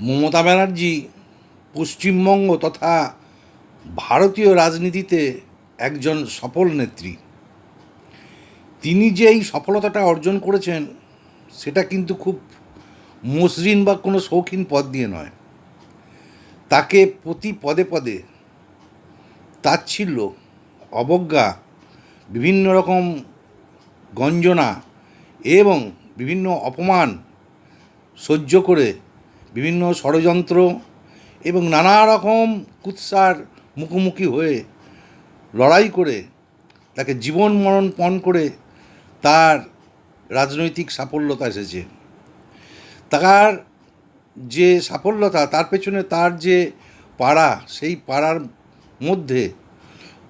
মমতা ব্যানার্জি পশ্চিমবঙ্গ তথা ভারতীয় রাজনীতিতে একজন সফল নেত্রী। তিনি যে এই সফলতাটা অর্জন করেছেন সেটা কিন্তু খুব মসৃণ বা কোনো শৌখিন পথ দিয়ে নয়। তাকে প্রতি পদে পদে তাচ্ছিল্য, অবজ্ঞা, বিভিন্ন রকম গঞ্জনা এবং বিভিন্ন অপমান সহ্য করে বিভিন্ন ষড়যন্ত্র এবং নানা রকম কুৎসার মুখোমুখি হয়ে লড়াই করে তাকে জীবন মরণ পণ করে তার রাজনৈতিক সাফল্যতা এসেছে। তার যে সাফল্যতা, তার পেছনে তার যে পাড়া, সেই পাড়ার মধ্যে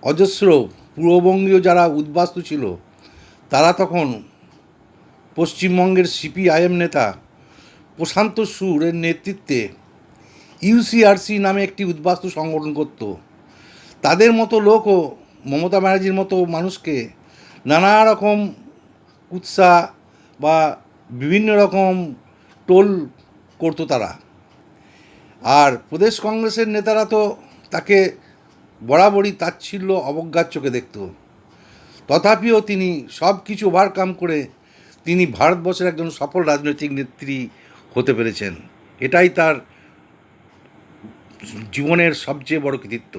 অজস্র পূর্ববঙ্গীয় যারা উদ্বাস্তু ছিল, তারা তখন পশ্চিমবঙ্গের সিপিআইএম নেতা প্রশান্ত সুরের নেতৃত্বে ইউসিআরসি নামে একটি উদ্বাস্তু সংগঠন করত। তাদের মতো লোকও মমতা ব্যানার্জির মতো মানুষকে নানা রকম কুৎসা বা বিভিন্ন রকম টোল করতো তারা। আর প্রদেশ কংগ্রেসের নেতারা তো তাকে বরাবরই তাচ্ছিল্য, অবজ্ঞার চোখে দেখত। তথাপিও তিনি সব কিছু ওভারকাম করে তিনি ভারতবর্ষের একজন সফল রাজনৈতিক নেত্রী হতে পেরেছেন। এটাই তার জীবনের সবচেয়ে বড় কৃতিত্ব।